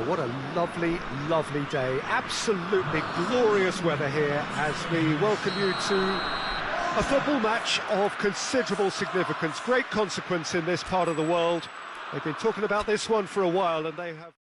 Well, what a lovely, lovely day. Absolutely glorious weather here as we welcome you to a football match of considerable significance, great consequence in this part of the world. They've been talking about this one for a while, and they have...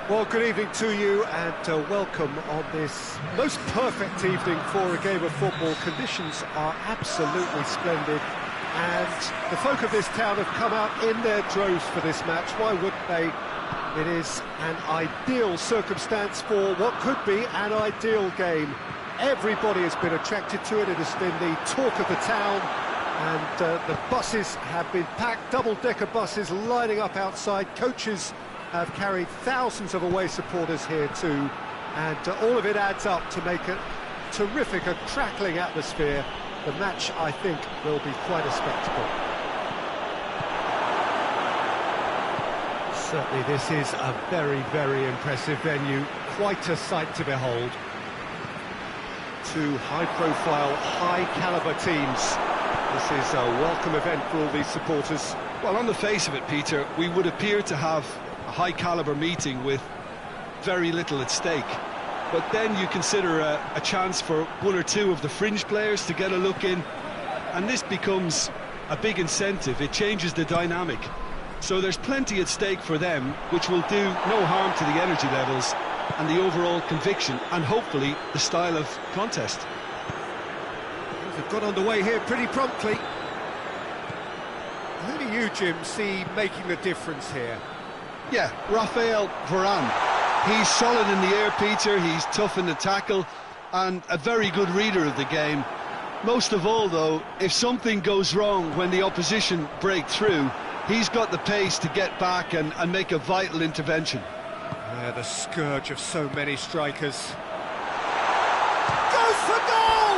Well, good evening to you and welcome on this most perfect evening for a game of football. Conditions are absolutely splendid and the folk of this town have come out in their droves for this match. Why wouldn't they? It is an ideal circumstance for what could be an ideal game. Everybody has been attracted to it. It has been the talk of the town and the buses have been packed, double-decker buses lining up outside. Coaches have carried thousands of away supporters here too, and all of it adds up to make a terrific, a crackling atmosphere. The match, I think, will be quite a spectacle. Certainly this is a very, very impressive venue, quite a sight to behold. Two high-profile, high-caliber teams. This is a welcome event for all these supporters. Well, on the face of it, Peter, we would appear to have a high-caliber meeting with very little at stake. But then you consider a chance for one or two of the fringe players to get a look in, and this becomes a big incentive. It changes the dynamic. So there's plenty at stake for them, which will do no harm to the energy levels and the overall conviction, and hopefully the style of contest. Things have got underway here pretty promptly. Who do you, Jim, see making the difference here? Yeah, Raphael Varane. He's solid in the air, Peter, he's tough in the tackle, and a very good reader of the game. Most of all, though, if something goes wrong when the opposition break through, he's got the pace to get back and make a vital intervention. Yeah, the scourge of so many strikers. Goes for goal!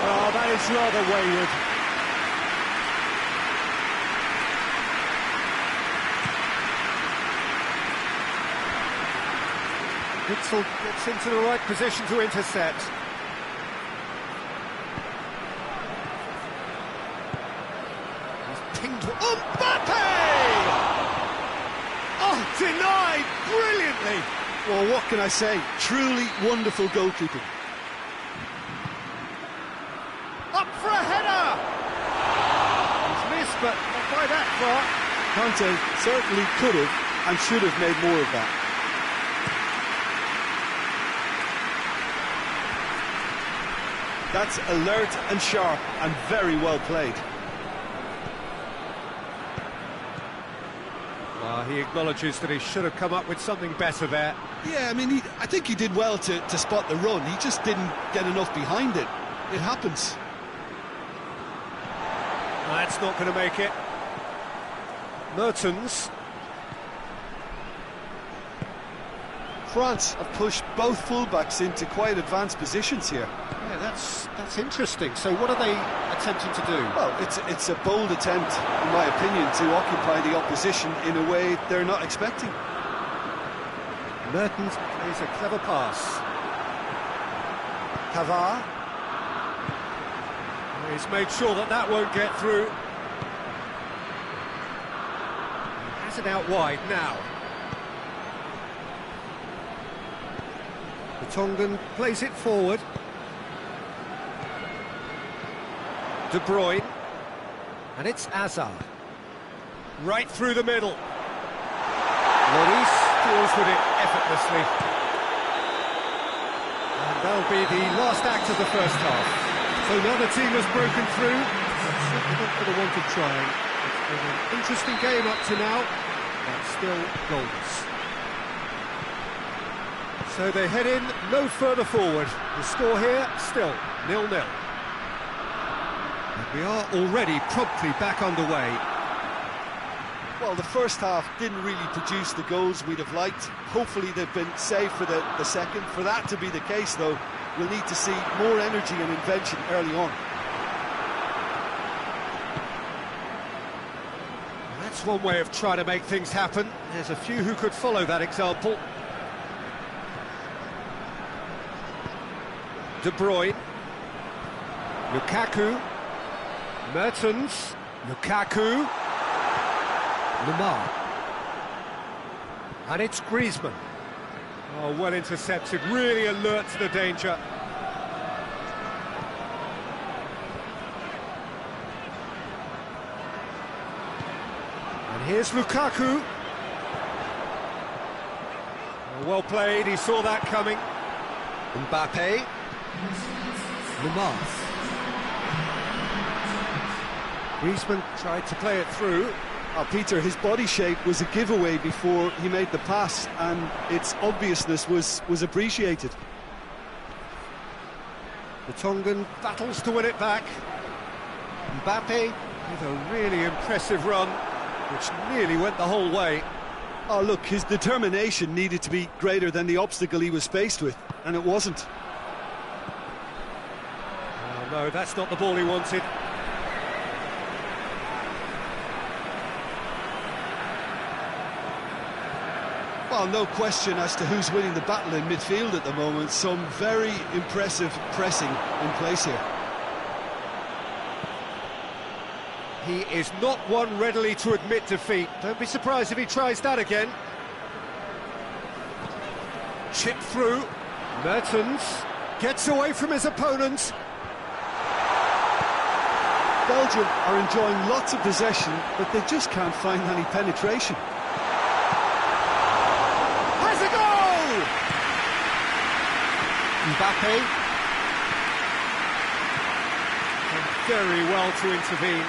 Oh, that is rather wayward. Witsel gets into the right position to intercept. He's pinged... Mbappe! Oh, denied brilliantly! Well, what can I say? Truly wonderful goalkeeping. Up for a header! He's missed, but not by that far. Conte certainly could have and should have made more of that. That's alert and sharp and very well played. Well, he acknowledges that he should have come up with something better there. Yeah, I mean, I think he did well to spot the run. He just didn't get enough behind it. It happens. That's not going to make it. Mertens. France have pushed both fullbacks into quite advanced positions here. Yeah, that's interesting. So what are they attempting to do? Well, it's a bold attempt, in my opinion, to occupy the opposition in a way they're not expecting. Mertens plays a clever pass. Pavard. He's made sure that won't get through. Pass it out wide now. The Tongan plays it forward. De Bruyne. And it's Hazard. Right through the middle. Lloris deals with it effortlessly. And that'll be the last act of the first half. So now the team has broken through. Certainly not for the want of trying. It's been an interesting game up to now, but still goals. So they head in no further forward. The score here, still 0-0. And we are already promptly back underway. Well, the first half didn't really produce the goals we'd have liked. Hopefully they've been saved for the second. For that to be the case, though, we'll need to see more energy and invention early on. That's one way of trying to make things happen. There's a few who could follow that example. De Bruyne. Lukaku. Mertens. Lukaku. Lemar. And it's Griezmann. Oh, well intercepted, really alert to the danger. And here's Lukaku. Oh, well played, he saw that coming. Mbappe. Lemar. Griezmann tried to play it through. Peter, his body shape was a giveaway before he made the pass, and its obviousness was appreciated. The Tongan battles to win it back. Mbappe with a really impressive run, which nearly went the whole way. Oh, look, his determination needed to be greater than the obstacle he was faced with, and it wasn't. Oh, no, that's not the ball he wanted. Well, no question as to who's winning the battle in midfield at the moment. Some very impressive pressing in place here. He is not one readily to admit defeat. Don't be surprised if he tries that again. Chip through. Mertens gets away from his opponents. Belgium are enjoying lots of possession, but they just can't find any penetration. Has a goal! Mbappe. And very well to intervene.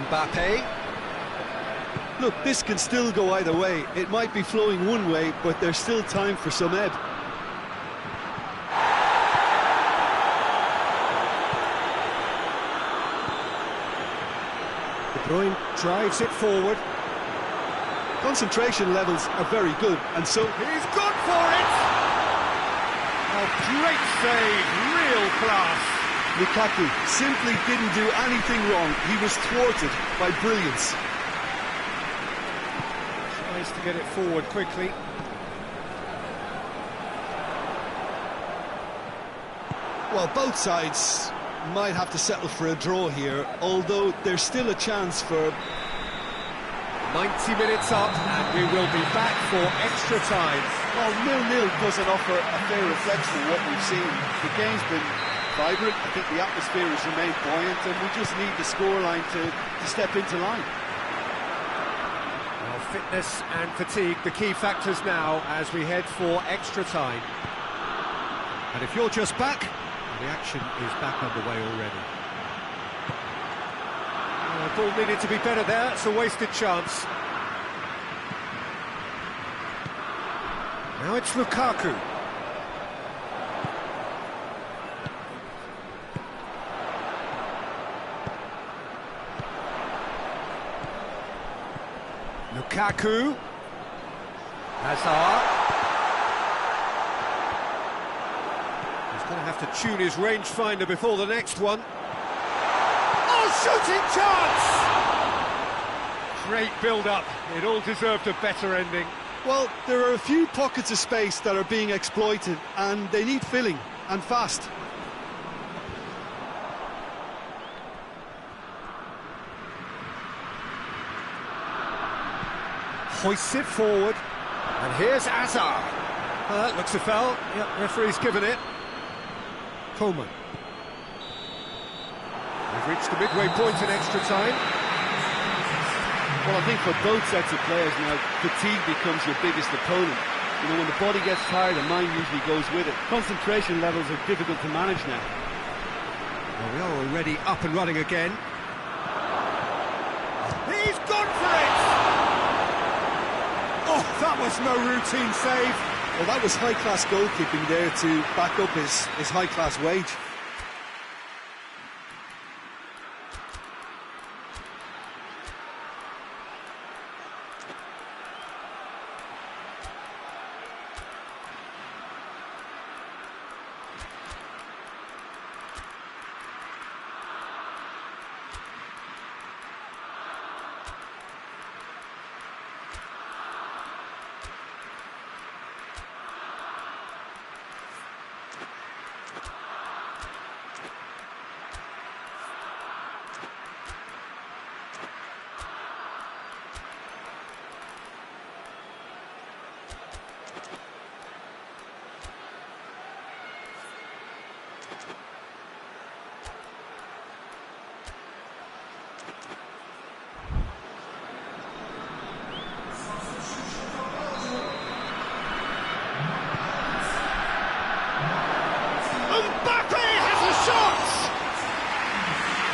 Mbappe. Look, this can still go either way. It might be flowing one way, but there's still time for some ebb. De Bruyne drives it forward. Concentration levels are very good, and so... He's gone for it! A great save, real class. Lukaku simply didn't do anything wrong. He was thwarted by brilliance. Tries to get it forward quickly. Well, both sides might have to settle for a draw here, although there's still a chance for... 90 minutes up, and we will be back for extra time. Well, 0-0 doesn't offer a fair reflection of what we've seen. The game's been vibrant. I think the atmosphere has remained buoyant, and we just need the scoreline to step into line. Well, fitness and fatigue, the key factors now as we head for extra time. And if you're just back, the action is back underway already. The ball needed to be better there, it's a wasted chance. Now it's Lukaku. Lukaku. Hazard. He's going to have to tune his rangefinder before the next one. Shooting chance! Great build-up. It all deserved a better ending. Well, there are a few pockets of space that are being exploited, and they need filling, and fast. hoists it forward. And here's Azar. That looks a foul. Yep, referee's given it. Coleman. We've reached the midway point in extra time. Well, I think for both sets of players now, fatigue becomes your biggest opponent. You know, when the body gets tired, the mind usually goes with it. Concentration levels are difficult to manage now. Well, we are already up and running again. He's gone for it! Oh, that was no routine save. Well, that was high-class goalkeeping there to back up his high-class wage. Mbappe has a shot!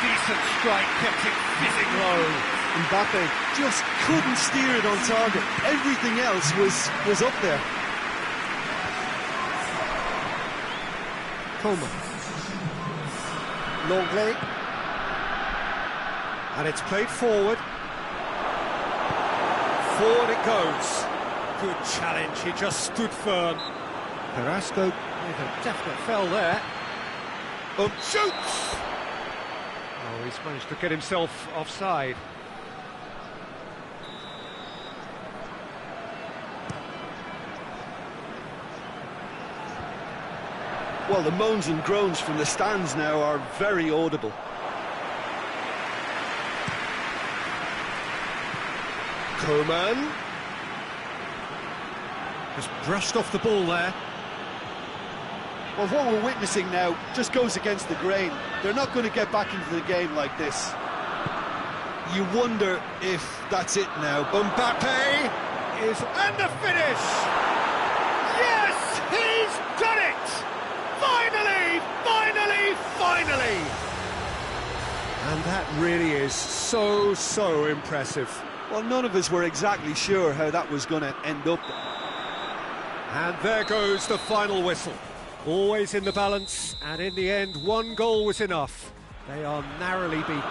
Decent strike, kept it fizzing low. Mbappe just couldn't steer it on target. Everything else was up there. Coleman. Longley. And it's played forward. Forward it goes. Good challenge, he just stood firm. Carrasco with a definite fell there. Shoots! Oh, he's managed to get himself offside. Well, the moans and groans from the stands now are very audible. Coleman. Just brushed off the ball there. Well, what we're witnessing now just goes against the grain. They're not going to get back into the game like this. You wonder if that's it now. Mbappe is... and the finish! Yes, he's done it! Finally, finally, finally! And that really is so impressive. Well, none of us were exactly sure how that was going to end up. And there goes the final whistle. Always in the balance, and in the end, one goal was enough. They are narrowly beaten.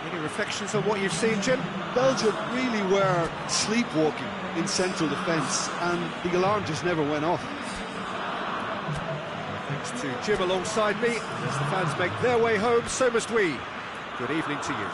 Any reflections on what you've seen, Jim? Belgium really were sleepwalking in central defence, and the alarm just never went off. Thanks to Jim alongside me. As the fans make their way home, so must we. Good evening to you.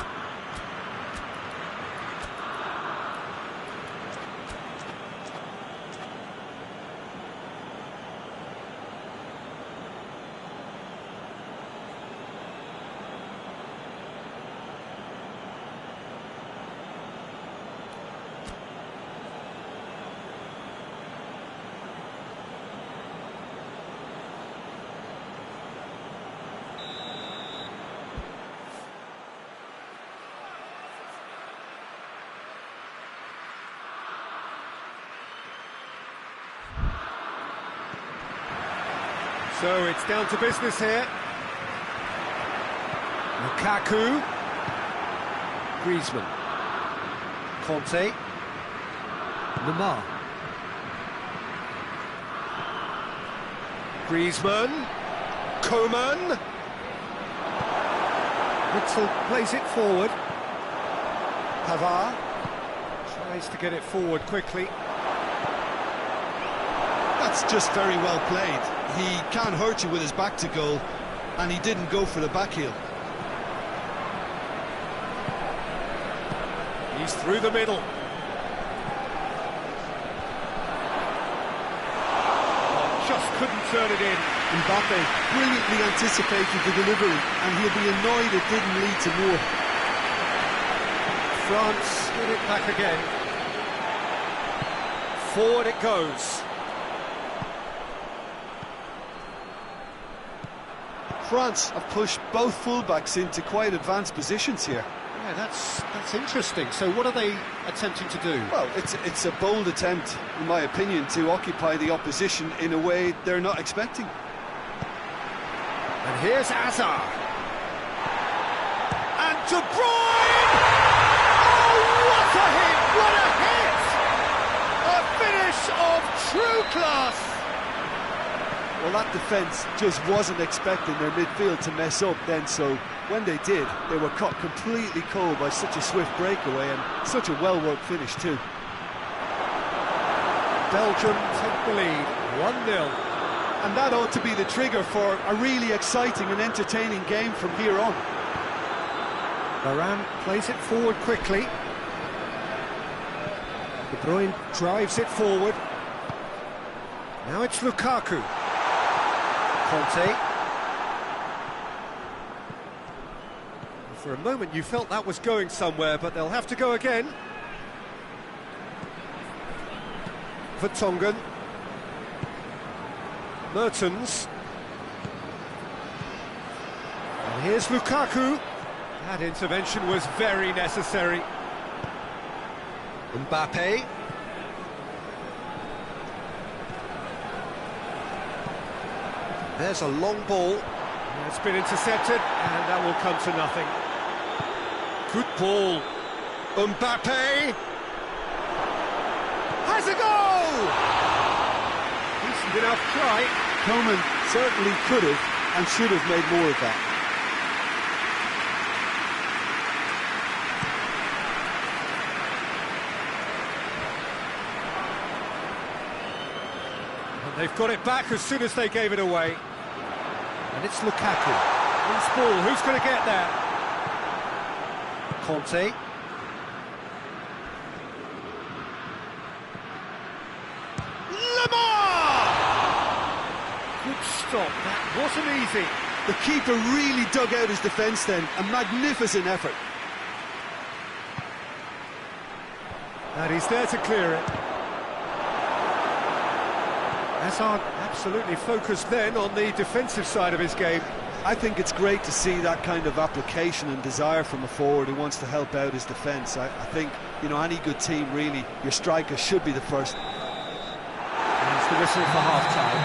So it's down to business here. Lukaku. Griezmann. Conte. Lemar. Griezmann. Coman. Witzel plays it forward. Pavard tries to get it forward quickly. That's just very well played. He can't hurt you with his back to goal, and he didn't go for the back heel. He's through the middle. Oh, just couldn't turn it in. Mbappe brilliantly anticipated the delivery, and he'll be annoyed it didn't lead to more. France get it back again. Forward it goes. France have pushed both fullbacks into quite advanced positions here. Yeah, that's interesting. So what are they attempting to do? Well, it's a bold attempt, in my opinion, to occupy the opposition in a way they're not expecting. And here's Hazard. And De Bruyne! Oh, what a hit! What a hit! A finish of true class! Well, that defence just wasn't expecting their midfield to mess up then, so when they did, they were caught completely cold by such a swift breakaway and such a well-worked finish too. Belgium take the lead, 1-0. And that ought to be the trigger for a really exciting and entertaining game from here on. Varane plays it forward quickly. De Bruyne drives it forward. Now it's Lukaku. Conte. For a moment you felt that was going somewhere, but they'll have to go again. Vertonghen. Mertens. And here's Lukaku. That intervention was very necessary. Mbappe. There's a long ball. It's been intercepted, and that will come to nothing. Good ball. Mbappe has a goal! Decent enough try. Coman certainly could have and should have made more of that. And they've got it back as soon as they gave it away. And it's Lukaku. Loose ball, who's going to get there? Conte. Lamar! Good stop, that wasn't easy. The keeper really dug out his defence then, a magnificent effort. And he's there to clear it. Hazard absolutely focused then on the defensive side of his game. I think it's great to see that kind of application and desire from a forward who wants to help out his defence. I think, you know, any good team really, your striker should be the first. And it's the whistle for half-time.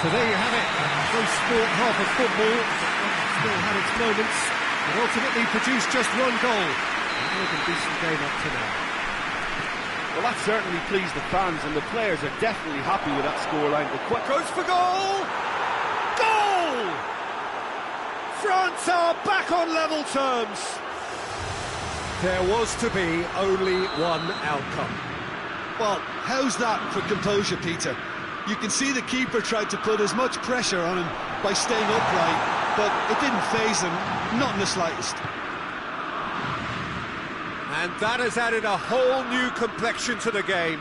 So there you have it, a close sport half of football, still had its moments, but ultimately produced just one goal. A decent game up to now. Well, that certainly pleased the fans, and the players are definitely happy with that scoreline. Goes for goal! Goal! France are back on level terms. There was to be only one outcome. Well, how's that for composure, Peter? You can see the keeper tried to put as much pressure on him by staying upright, but it didn't faze him, not in the slightest. And that has added a whole new complexion to the game.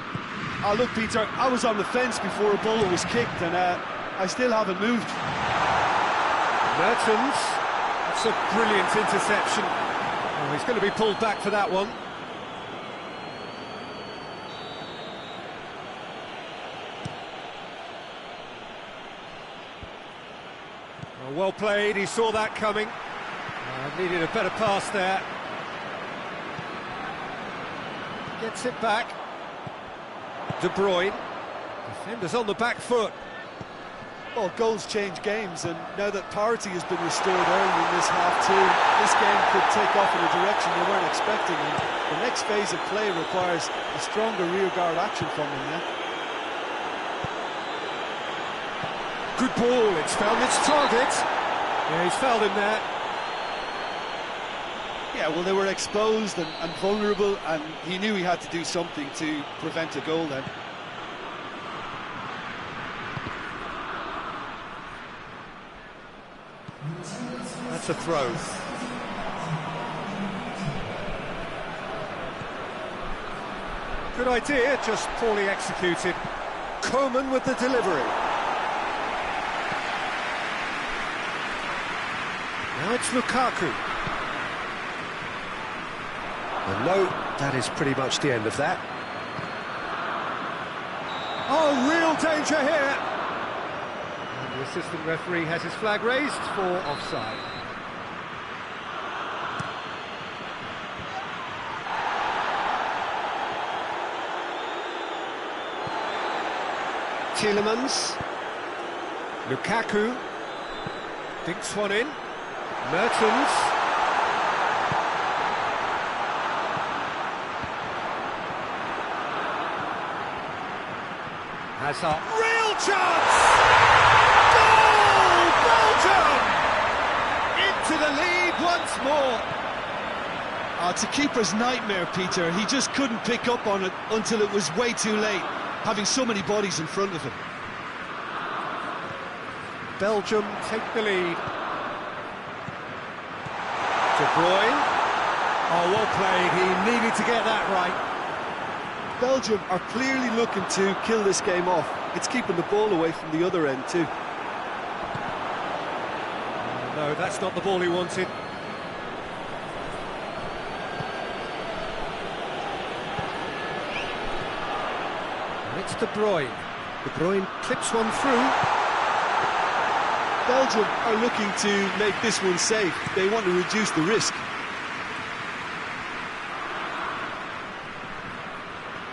Oh, look, Peter, I was on the fence before a ball was kicked, and I still haven't moved. Mertens, that's a brilliant interception. Oh, he's going to be pulled back for that one. Oh, well played, he saw that coming. Needed a better pass there. Gets it back. De Bruyne. Defenders on the back foot. Well, goals change games, and now that parity has been restored early in this half-two, this game could take off in a direction they weren't expecting, and the next phase of play requires a stronger rearguard action from them now. Good ball, it's found its target. Yeah, he's fouled him there. Yeah, well, they were exposed and vulnerable, and he knew he had to do something to prevent a goal then. That's a throw. Good idea, just poorly executed. Coman with the delivery. Now it's Lukaku. And no, that is pretty much the end of that. Oh, real danger here. And the assistant referee has his flag raised for offside. Tielemans. Lukaku. Dinks one in. Mertens. Hazard. Real chance! Goal! Belgium! Into the lead once more. It's a keeper's nightmare, Peter. He just couldn't pick up on it until it was way too late, having so many bodies in front of him. Belgium take the lead. De Bruyne. Oh, well played. He needed to get that right. Belgium are clearly looking to kill this game off. It's keeping the ball away from the other end too. No, that's not the ball he wanted. And it's De Bruyne. De Bruyne clips one through. Belgium are looking to make this one safe. They want to reduce the risk.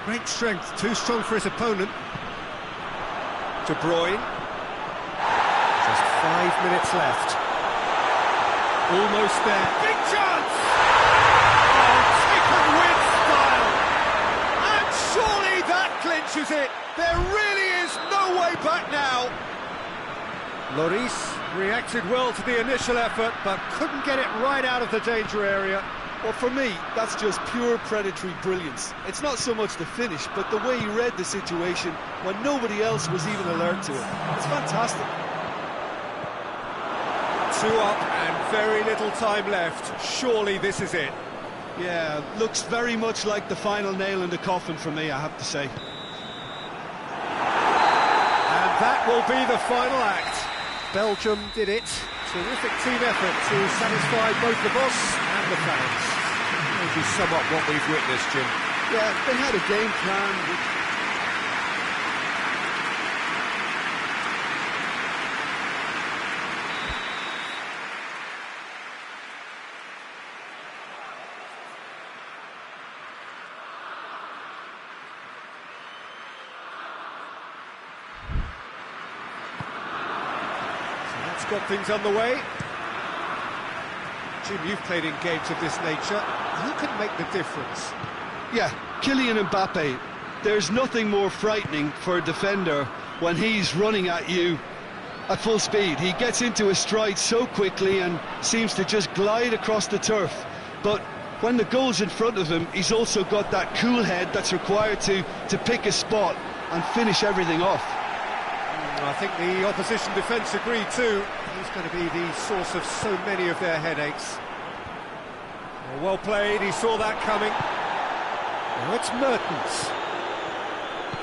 Great strength, too strong for his opponent. De Bruyne. Just 5 minutes left. Almost there. Big chance! Oh, taken with style! And surely that clinches it. There really is no way back now. Lloris reacted well to the initial effort, but couldn't get it right out of the danger area. Well, for me, that's just pure predatory brilliance. It's not so much the finish, but the way he read the situation when nobody else was even alert to it. It's fantastic. 2 up and very little time left. Surely this is it. Yeah, looks very much like the final nail in the coffin for me, I have to say. And that will be the final act. Belgium did it. Terrific team effort to satisfy both the boss and the fans. Maybe somewhat what we've witnessed, Jim. Yeah, they had a game plan which... Got things underway. Jim, you've played in games of this nature. Who can make the difference? Yeah, Kylian Mbappe. There's nothing more frightening for a defender when he's running at you at full speed. He gets into his stride so quickly and seems to just glide across the turf. But when the goal's in front of him, he's also got that cool head that's required to pick a spot and finish everything off. I think the opposition defence agree too. He's going to be the source of so many of their headaches. Well played, he saw that coming. Now it's Mertens.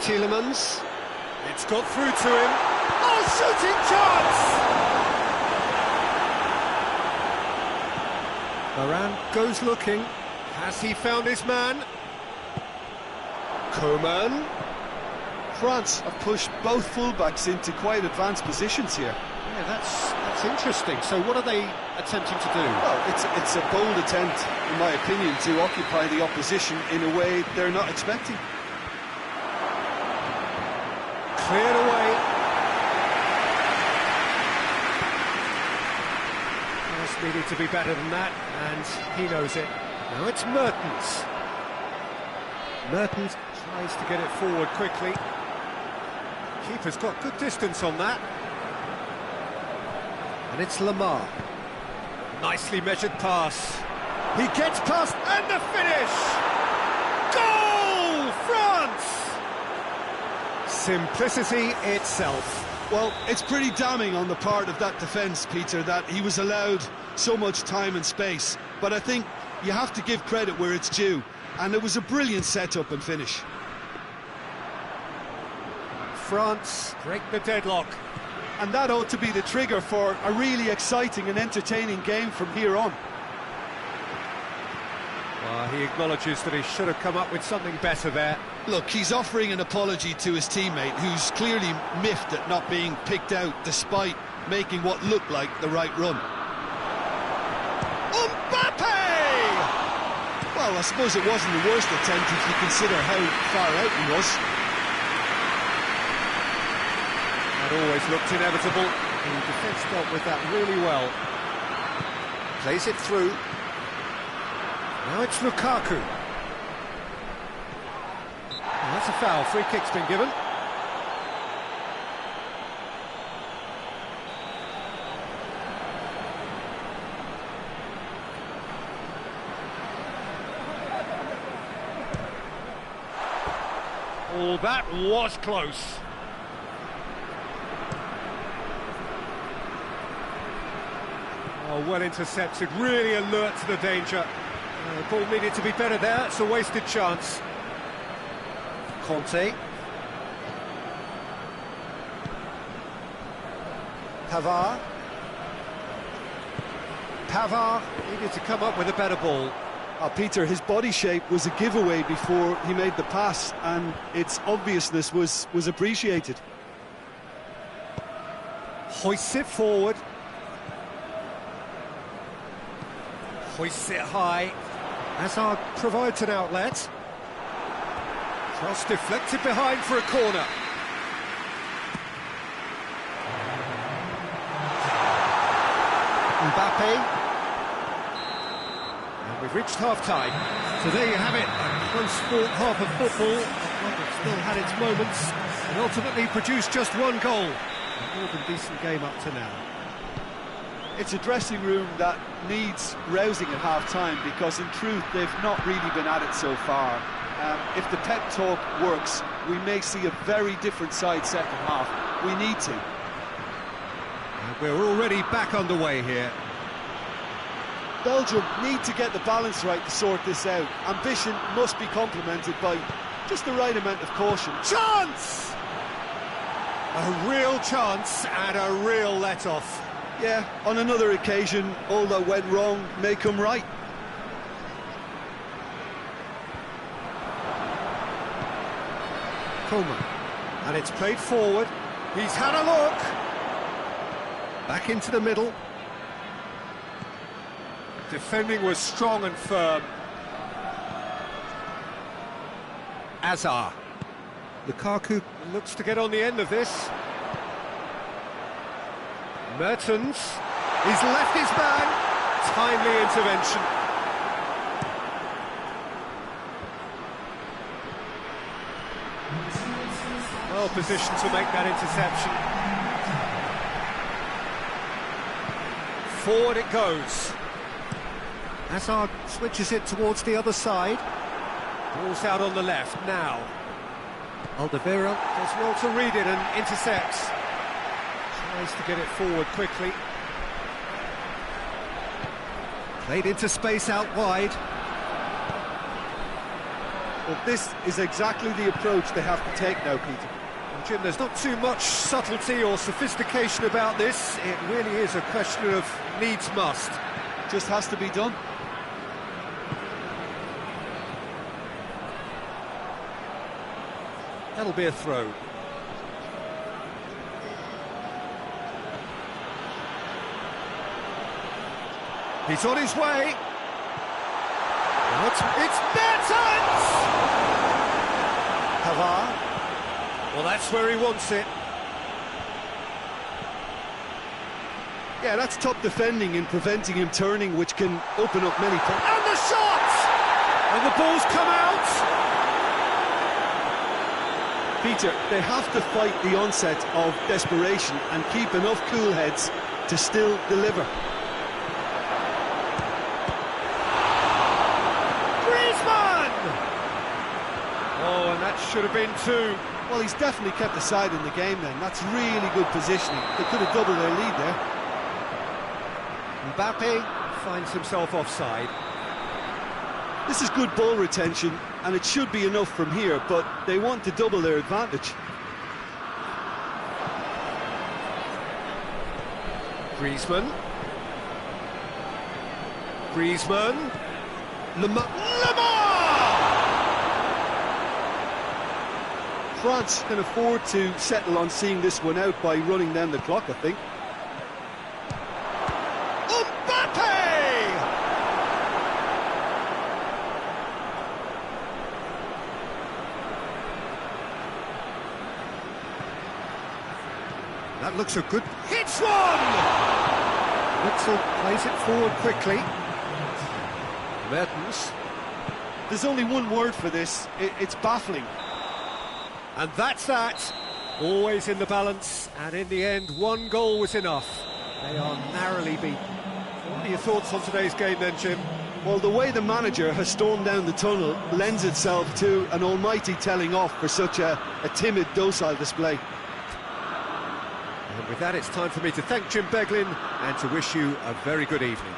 Tielemans. It's got through to him. Oh, shooting chance! Varane goes looking. Has he found his man? Coman. France have pushed both fullbacks into quite advanced positions here. Yeah, that's interesting. So what are they attempting to do? Well, it's a bold attempt, in my opinion, to occupy the opposition in a way they're not expecting. Cleared away. Just needed to be better than that, and he knows it. Now it's Mertens. Mertens tries to get it forward quickly. Keeper's got good distance on that. And it's Lamar. Nicely measured pass. He gets past, and the finish! Goal! France! Simplicity itself. Well, it's pretty damning on the part of that defence, Peter, that he was allowed so much time and space. But I think you have to give credit where it's due. And it was a brilliant set-up and finish. France break the deadlock. And that ought to be the trigger for a really exciting and entertaining game from here on. Well, he acknowledges that he should have come up with something better there. Look, he's offering an apology to his teammate, who's clearly miffed at not being picked out despite making what looked like the right run. Mbappe! Well, I suppose it wasn't the worst attempt if you consider how far out he was. That always looked inevitable. The defence dealt with that really well. Plays it through. Now it's Lukaku. Well, that's a foul. Free kick's been given. Oh, that was close. Oh, well intercepted, really alert to the danger. The ball needed to be better there, it's a wasted chance. Conte. Pavard. Pavard needed to come up with a better ball. Peter, his body shape was a giveaway before he made the pass, and its obviousness was appreciated. Hoists it forward. Hoists it high. Hazard provides an outlet. Cross deflected behind for a corner. Mbappe. And we've reached half-time. So there you have it, a close-fought half of football. It still had its moments, and ultimately produced just one goal. A more than decent game up to now. It's a dressing room that needs rousing at half-time, because in truth they've not really been at it so far. If the pep talk works, we may see a very different side second half. We need to. And we're already back underway here. Belgium need to get the balance right to sort this out. Ambition must be complemented by just the right amount of caution. Chance! A real chance and a real let-off. Yeah, on another occasion, all that went wrong may come right. Coleman. And it's played forward. He's had a look. Back into the middle. Defending was strong and firm. Azar. Lukaku looks to get on the end of this. Mertens. He's left his man. Timely intervention. Well positioned to make that interception. Forward it goes. Hazard switches it towards the other side. Ball's out on the left now. Alderweireld does well to read it and intercepts. Tries to get it forward quickly. Played into space out wide. Well, this is exactly the approach they have to take now, Peter. And Jim, there's not too much subtlety or sophistication about this. It really is a question of needs must. Just has to be done. That'll be a throw. He's on his way. It's Mertens! Pavard. Well, that's where he wants it. Yeah, that's top defending in preventing him turning, which can open up many... And the shot! And the ball's come out! Peter, they have to fight the onset of desperation and keep enough cool heads to still deliver. Griezmann! Oh, and that should have been two. Well, he's definitely kept the side in the game then. That's really good positioning. They could have doubled their lead there. Mbappe finds himself offside. This is good ball retention, and it should be enough from here, but they want to double their advantage. Griezmann. Griezmann. Lemar! France can afford to settle on seeing this one out by running down the clock, I think. Mbappe! That looks a good... Hits one! Witzel plays it forward quickly. Mertens. There's only one word for this, it's baffling. And that's that. Always in the balance, and in the end, one goal was enough. They are narrowly beaten. What are your thoughts on today's game then, Jim? Well, the way the manager has stormed down the tunnel lends itself to an almighty telling off for such a timid, docile display. And with that, it's time for me to thank Jim Beglin and to wish you a very good evening.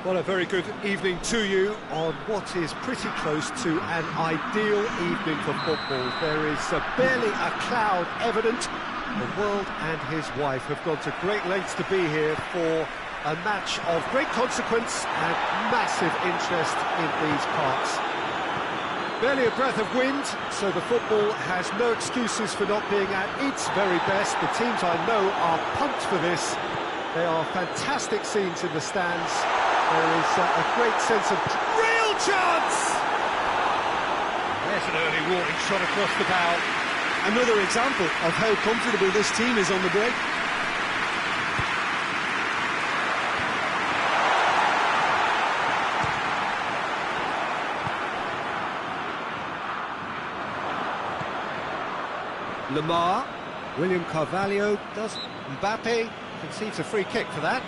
Well, a very good evening to you on what is pretty close to an ideal evening for football. There is barely a cloud evident. The world and his wife have gone to great lengths to be here for a match of great consequence and massive interest in these parts. Barely a breath of wind, so the football has no excuses for not being at its very best. The teams I know are pumped for this. They are fantastic scenes in the stands. There is a great sense of real chance! There's an early warning shot across the bow. Another example of how comfortable this team is on the break. Lemar, William Carvalho does. Mbappe concedes a free kick for that.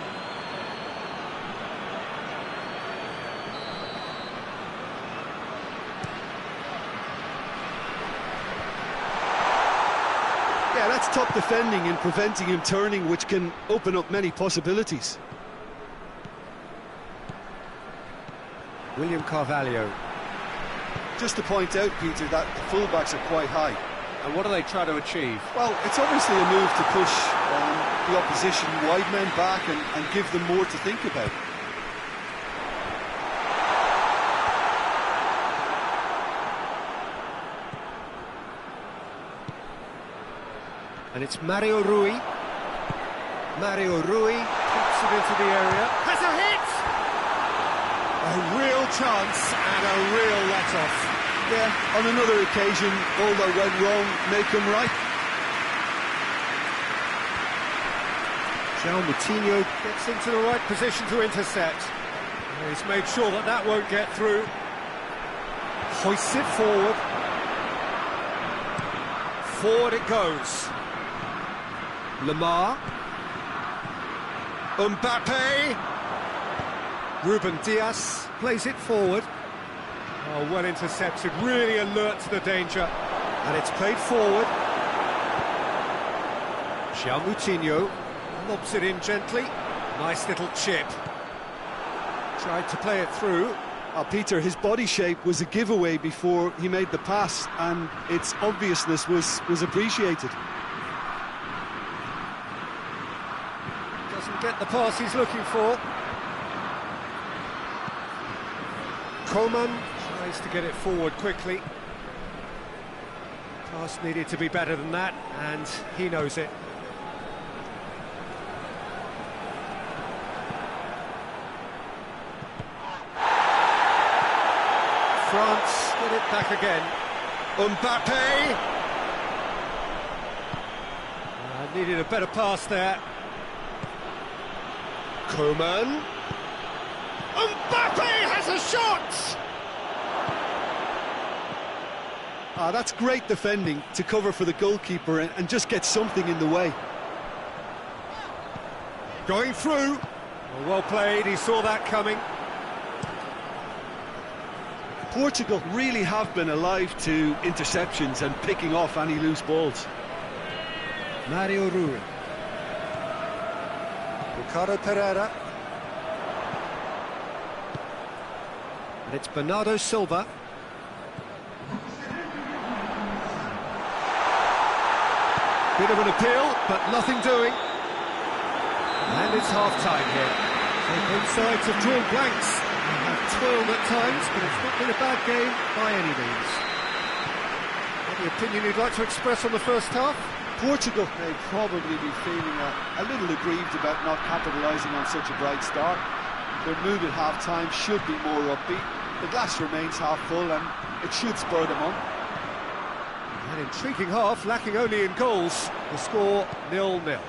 Yeah, that's top defending and preventing him turning, which can open up many possibilities. William Carvalho. Just to point out, Peter, that the fullbacks are quite high. And what do they try to achieve? Well, it's obviously a move to push the opposition wide men back and give them more to think about. And it's Mario Rui. Mario Rui pops it into the area. Has a hit! A real chance and a real let-off. Yeah, on another occasion, all that went wrong may come right. João Moutinho gets into the right position to intercept. He's made sure that that won't get through. Hoists it forward. Forward it goes. Lemar. Mbappe. Ruben Dias plays it forward. Oh, well intercepted, really alert to the danger. And it's played forward. João Moutinho lobs it in gently. Nice little chip. Tried to play it through. Peter, his body shape was a giveaway before he made the pass, and its obviousness was appreciated. Doesn't get the pass he's looking for. Coman tries to get it forward quickly. Pass needed to be better than that, and he knows it. France get it back again. Mbappe! Needed a better pass there. Koeman. Mbappe has a shot! That's great defending to cover for the goalkeeper and just get something in the way. Going through. Well played, he saw that coming. Portugal really have been alive to interceptions and picking off any loose balls. Mario Rui. Ricardo Pereira. And it's Bernardo Silva. Bit of an appeal, but nothing doing. And it's half-time here. So both sides have drawn blanks. They have toiled at times, but it's not been a bad game by any means. Any opinion you'd like to express on the first half? Portugal may probably be feeling a little aggrieved about not capitalising on such a bright start. Their mood at half-time should be more upbeat. The glass remains half full and it should spur them on. An intriguing half, lacking only in goals. The score 0-0.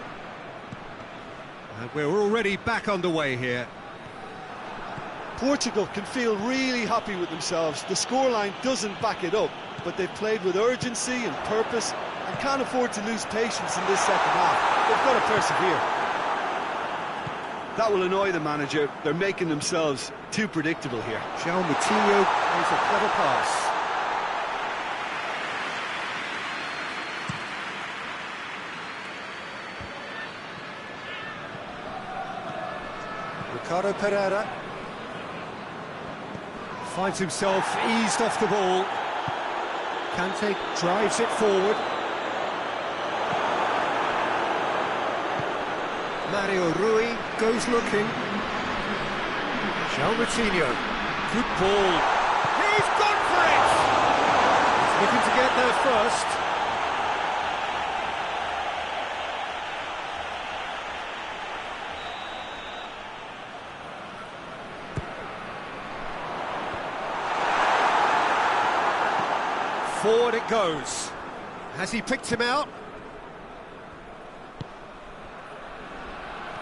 And we're already back underway here. Portugal can feel really happy with themselves. The scoreline doesn't back it up, but they've played with urgency and purpose and can't afford to lose patience in this second half. They've got to persevere. That will annoy the manager. They're making themselves too predictable here. João Moutinho plays a clever pass. Ricardo Pereira finds himself eased off the ball. Kante drives it forward. Mario Rui goes looking. João Moutinho, good ball. He's gone for it! He's looking to get there first. Forward it goes. Has he picked him out?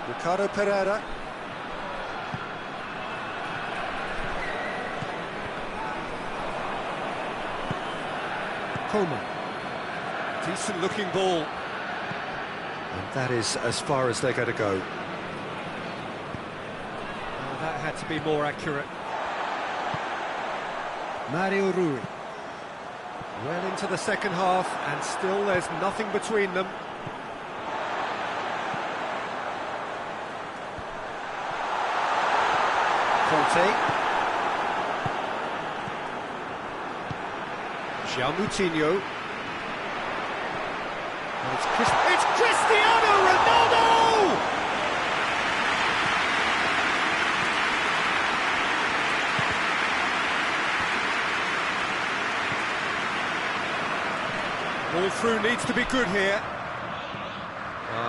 Ricardo Pereira. Koeman. Decent looking ball. And that is as far as they're going to go. Oh, that had to be more accurate. Mario Rui. Well into the second half, and still there's nothing between them. Conte. João Moutinho. And it's Cristiano Ronaldo! Ball through needs to be good here.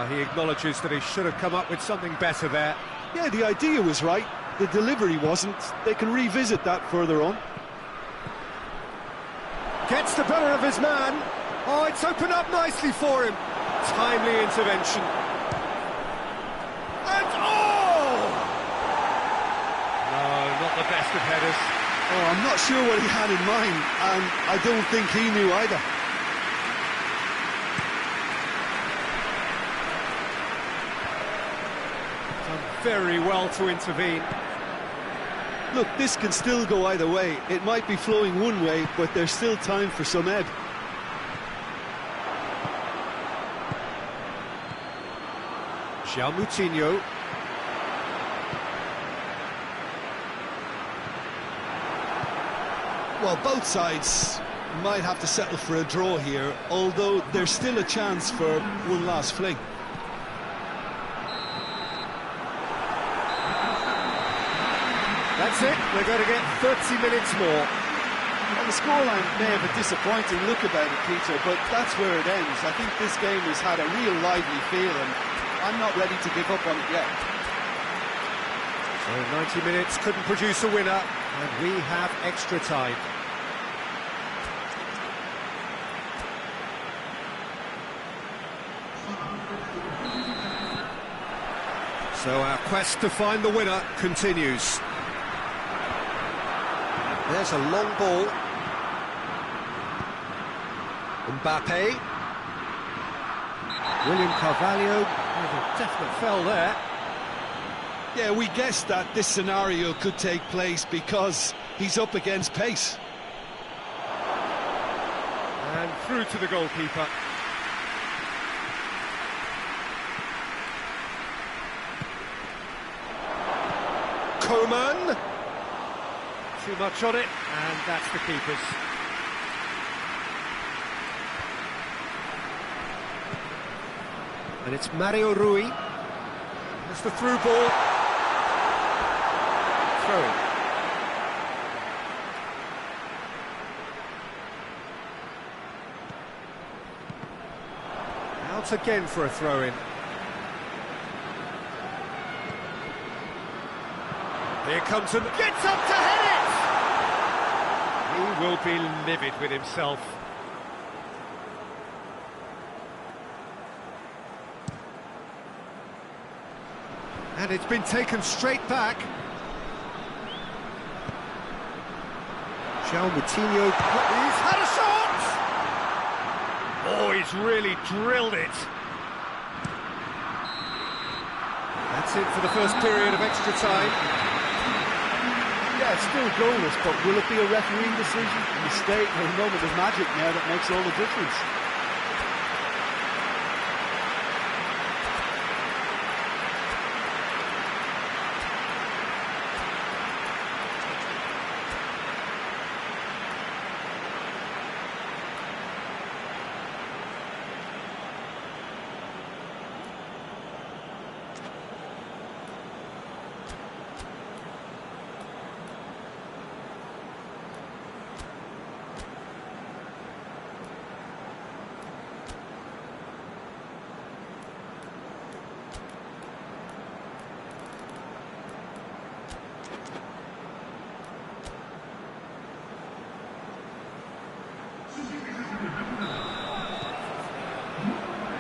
He acknowledges that he should have come up with something better there. Yeah, the idea was right. The delivery wasn't. They can revisit that further on. Gets the better of his man. Oh, it's opened up nicely for him. Timely intervention. And no, not the best of headers. Oh, I'm not sure what he had in mind, and I don't think he knew either. Very well to intervene. Look, this can still go either way. It might be flowing one way, but there's still time for some ebb. João Moutinho. Well, both sides might have to settle for a draw here, although there's still a chance for one last fling. That's it, they're going to get 30 minutes more. Well, the scoreline may have a disappointing look about it, Peter, but that's where it ends. I think this game has had a real lively feel, and I'm not ready to give up on it yet. So 90 minutes couldn't produce a winner, and we have extra time. So our quest to find the winner continues. There's a long ball. Mbappe. William Carvalho with a definite fell there. Yeah, we guessed that this scenario could take place because he's up against pace. And through to the goalkeeper. Coman. Too much on it, and that's the keeper's. And it's Mario Rui. That's the through ball. Throw-in. Out again for a throw-in. Here comes and gets up to head it! He will be livid with himself. And it's been taken straight back. João Moutinho, he's had a shot! Oh, he's really drilled it. That's it for the first period of extra time. Yeah, it's still goalless, but will it be a refereeing decision, a mistake, or a moment of magic now that makes all the difference?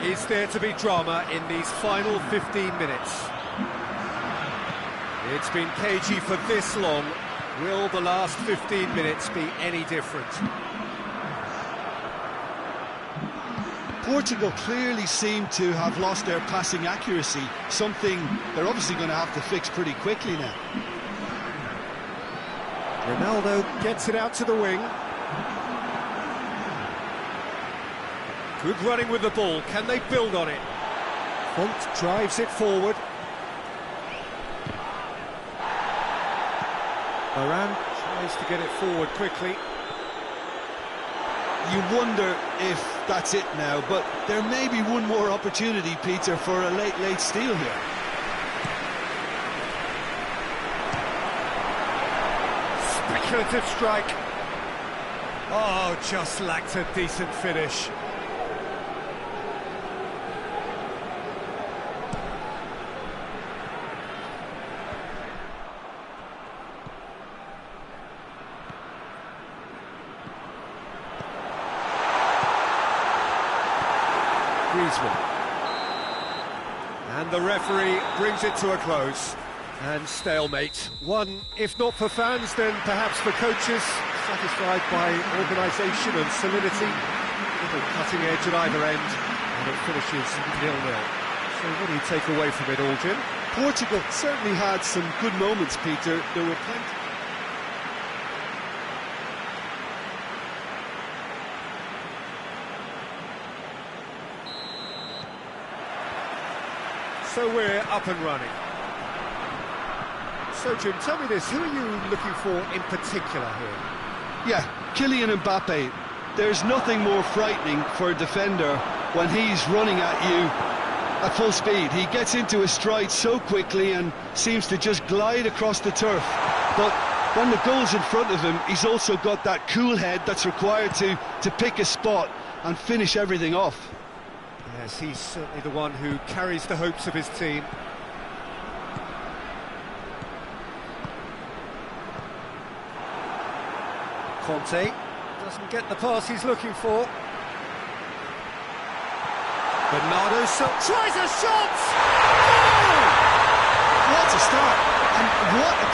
Is there to be drama in these final 15 minutes? It's been cagey for this long. Will the last 15 minutes be any different? Portugal clearly seem to have lost their passing accuracy, something they're obviously going to have to fix pretty quickly now. Ronaldo gets it out to the wing. Good running with the ball. Can they build on it? Font drives it forward. Varane tries to get it forward quickly. You wonder if that's it now, but there may be one more opportunity, Peter, for a late steal here. Speculative strike. Oh, just lacked a decent finish. Griezmann. And the referee brings it to a close. And stalemate. One, if not for fans, then perhaps for coaches, satisfied by organisation and solidity. A little cutting edge at either end, and it finishes 0-0. So what do you take away from it all, Jim? Portugal certainly had some good moments, Peter. There were plenty. So we're up and running. So, Jim, tell me this, who are you looking for in particular here? Yeah, Kylian Mbappe. There's nothing more frightening for a defender when he's running at you at full speed. He gets into his stride so quickly and seems to just glide across the turf. But when the goal's in front of him, he's also got that cool head that's required to pick a spot and finish everything off. Yes, he's certainly the one who carries the hopes of his team. Conte doesn't get the pass he's looking for. Bernardo Silva tries a shot! What a start, and what a